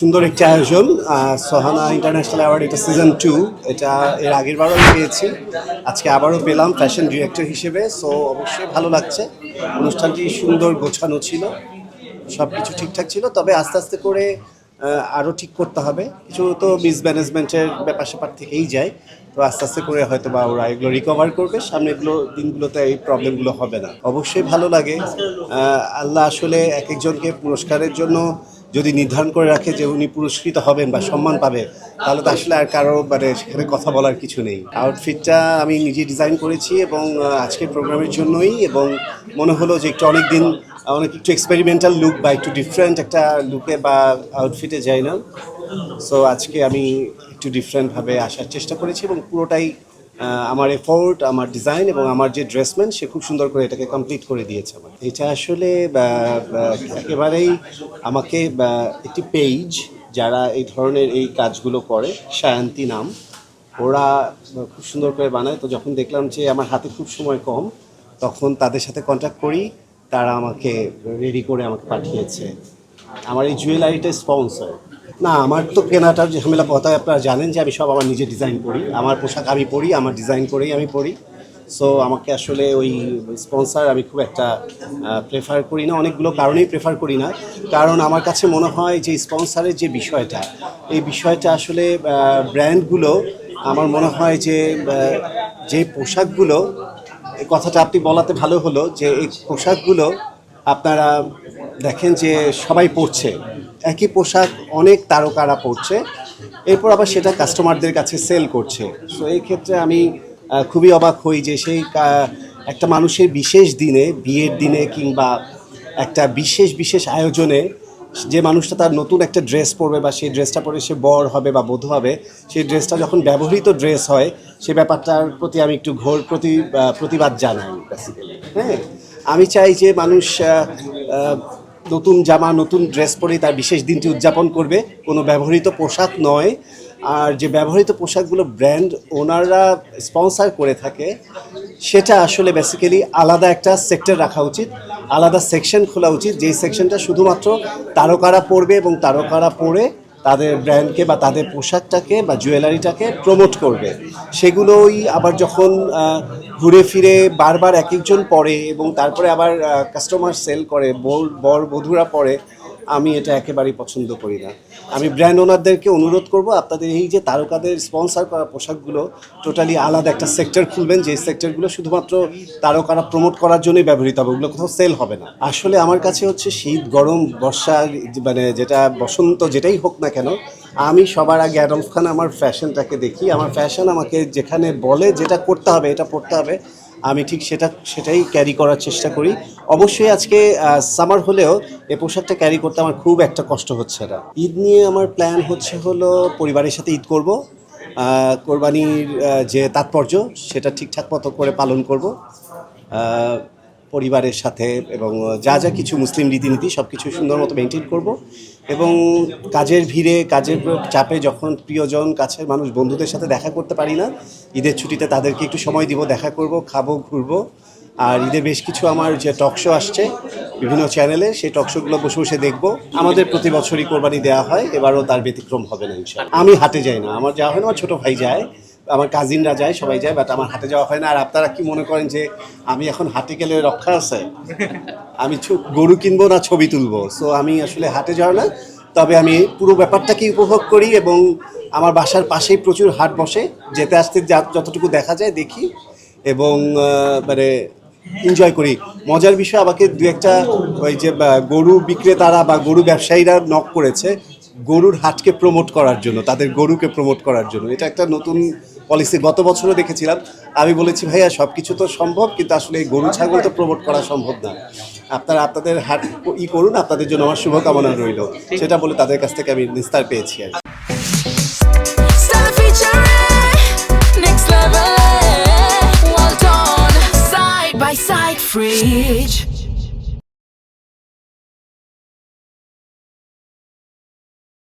সুন্দর একটি আয়োজন সোহানা ইন্টারন্যাশনাল অ্যাওয়ার্ড, এটা সিজন 2। এটা এর আগের বারও আমি পেয়েছি, আজকে আবারও পেলাম ফ্যাশন ডিরেক্টর হিসেবে। সো অবশ্যই ভালো লাগছে। অনুষ্ঠানটি সুন্দর গোছানো ছিল, সব কিছু ঠিকঠাক ছিল, তবে আস্তে আস্তে করে আরও ঠিক করতে হবে। কিছু তো মিসম্যানেজমেন্টের ব্যাপার স্যাপার থেকেই যায়, তো আস্তে আস্তে করে হয়তো বা ওরা এগুলো রিকভার করবে। সামনেগুলো দিনগুলোতে এই প্রবলেমগুলো হবে না। অবশ্যই ভালো লাগে। আল্লাহ আসলে এক একজনকে পুরস্কারের জন্য যদি নির্ধারণ করে রাখে যে উনি পুরস্কৃত হবেন বা সম্মান পাবে, তাহলে তো আসলে আর কারো সেখানে কথা বলার কিছু নেই। আউটফিটটা আমি নিজে ডিজাইন করেছি এবং আজকের প্রোগ্রামের জন্যই, এবং মনে হলো যে একটু এক্সপেরিমেন্টাল লুক বা একটু ডিফারেন্ট একটা লুকে বা আউটফিটে যাই না। সো আজকে আমি একটু ডিফারেন্টভাবে আসার চেষ্টা করেছি এবং পুরোটাই আমার এফোর্ট, আমার ডিজাইন এবং আমার যে ড্রেসম্যান, সে খুব সুন্দর করে এটাকে কমপ্লিট করে দিয়েছে। আমার এটা আসলে একেবারেই আমাকে একটি পেজ যারা এই ধরনের এই কাজগুলো করে, শায়ন্তি নাম, ওরা খুব সুন্দর করে বানায়। তো যখন দেখলাম যে আমার হাতে খুব সময় কম, তখন তাদের সাথে কন্ট্যাক্ট করি, তারা আমাকে রেডি করে আমাকে পাঠিয়েছে। আমার এই জুয়েলারিটা স্পন্সর না, আমার তো কেনাটার ঝামেলা কথায় আপনারা জানেন যে আমি সব আমার নিজে ডিজাইন করি। আমার পোশাক আমি পরি, আমার ডিজাইন করেই আমি পরি। সো আমাকে আসলে ওই স্পন্সর আমি খুব একটা প্রেফার করি না, অনেকগুলো কারণেই প্রেফার করি না। কারণ আমার কাছে মনে হয় যে স্পন্সরের যে বিষয়টা, এই বিষয়টা আসলে ব্র্যান্ডগুলো, আমার মনে হয় যে পোশাকগুলো, এই কথাটা আপনি বলাতে ভালো হলো যে এই পোশাকগুলো আপনারা দেখেন যে সবাই পরছে, একই পোশাক অনেক তারকারা পরছে, এরপর আবার সেটা কাস্টমারদের কাছে সেল করছে। সো এই ক্ষেত্রে আমি খুবই অবাক হই যে সেই একটা মানুষের বিশেষ দিনে, বিয়ের দিনে কিংবা একটা বিশেষ আয়োজনে, যে মানুষটা তার নতুন একটা ড্রেস পরবে বা সেই ড্রেসটা পরে সে বর হবে বা বধূ হবে, সেই ড্রেসটা যখন ব্যবহৃত ড্রেস হয়, সে ব্যাপারটার প্রতি আমি একটু ঘোর প্রতিবাদ জানাই বেসিক্যালি। হ্যাঁ, আমি চাই যে মানুষ নতুন জামা, নতুন ড্রেস পরে তার বিশেষ দিনটি উদযাপন করবে, কোনো ব্যবহৃত পোশাক নয়। আর যে ব্যবহৃত পোশাকগুলো ব্র্যান্ড ওনাররা স্পন্সর করে থাকে, সেটা আসলে বেসিক্যালি আলাদা একটা সেক্টর রাখা উচিত, আলাদা সেকশন খোলা উচিত, যেই সেকশনটা শুধুমাত্র তারকারা পরবে এবং তারকারা পরে তাদের ব্র্যান্ডকে বা তাদের পোশাকটাকে বা জুয়েলারিটাকে প্রমোট করবে। সেগুলোই আবার যখন ঘুরে ফিরে বারবার এক একজন পরে এবং তারপরে আবার কাস্টমার সেল করে, বর বধূরা পরে, আমি এটা একেবারেই পছন্দ করি না। আমি ব্র্যান্ড ওনারদেরকে অনুরোধ করব, আপনাদের এই যে তারকাদের স্পন্সর করা পোশাকগুলো টোটালি আলাদা একটা সেক্টর খুলবেন, যে সেক্টরগুলো শুধুমাত্র তারকারা প্রমোট করার জন্যই ব্যবহৃত হবে, ওগুলো কোথাও সেল হবে না। আসলে আমার কাছে হচ্ছে শীত, গরম, বর্ষা, যেটা বসন্ত, যেটাই হোক না কেন, আমি সবার আগে অ্যাডলফ খান আমার ফ্যাশনটাকে দেখি। আমার ফ্যাশন আমাকে যেখানে বলে যেটা করতে হবে, এটা পড়তে হবে, আমি ঠিক সেটাই ক্যারি করার চেষ্টা করি। অবশ্যই আজকে সামার হলেও এই পোশাকটা ক্যারি করতে আমার খুব একটা কষ্ট হচ্ছে না। ঈদ নিয়ে আমার প্ল্যান হলো পরিবারের সাথে ঈদ করব, কোরবানির যে তাৎপর্য সেটা ঠিকঠাক মতো করে পালন করব পরিবারের সাথে, এবং যা কিছু মুসলিম রীতিনীতি সব কিছু সুন্দর মতো মেনটেন করব। এবং কাজের ভিড়ে, কাজের চাপে যখন প্রিয়জন, কাছের মানুষ, বন্ধুদের সাথে দেখা করতে পারি না, ঈদের ছুটিতে তাদেরকে একটু সময় দিব, দেখা করব, খাবো, ঘুরবো। আর ঈদে বেশ কিছু আমার যে টক শো আসছে বিভিন্ন চ্যানেলে, সেই টক শোগুলো বসে বসে দেখবো। আমাদের প্রতি বছরই কোরবানি দেওয়া হয়, এবারও তার ব্যতিক্রম হবে না ইনশাআল্লাহ। আমি হাটে যাই না, আমার যাওয়া হয় না, আমার ছোটো ভাই যায়, আমার কাজিনরা যায়, সবাই যায়, বাট আমার হাটে যাওয়া হয় না। আর আপনারা কি মনে করেন যে আমি এখন হাটে গেলে রক্ষা আছে? আমি গরু কিনবো না ছবি তুলবো? সো আমি আসলে হাটে যাওয়া না, তবে আমি পুরো ব্যাপারটাকে উপভোগ করি এবং আমার বাসার পাশেই প্রচুর হাট বসে, যেতে আসতে যতটুকু দেখা যায় দেখি এবং এনজয় করি। মজার বিষয়, আমাকে দু একটা ওই যে গরু বিক্রেতারা বা গরু ব্যবসায়ীরা নক করেছে গরুর হাটকে প্রমোট করার জন্য, তাদের গরুকে প্রমোট করার জন্য। এটা একটা নতুন পলিসি, গত বছরও দেখেছিলাম। আমি বলেছি ভাইয়া, সব কিছু তো সম্ভব, কিন্তু আসলে এই গরু ছাগল তো প্রমোট করা সম্ভব না। আপনারা আপনাদের হাট করুন, আপনাদের জন্য আমার শুভকামনা রইল, সেটা বলে তাদের কাছ থেকে আমি নিস্তার পেয়েছি আর কি। Free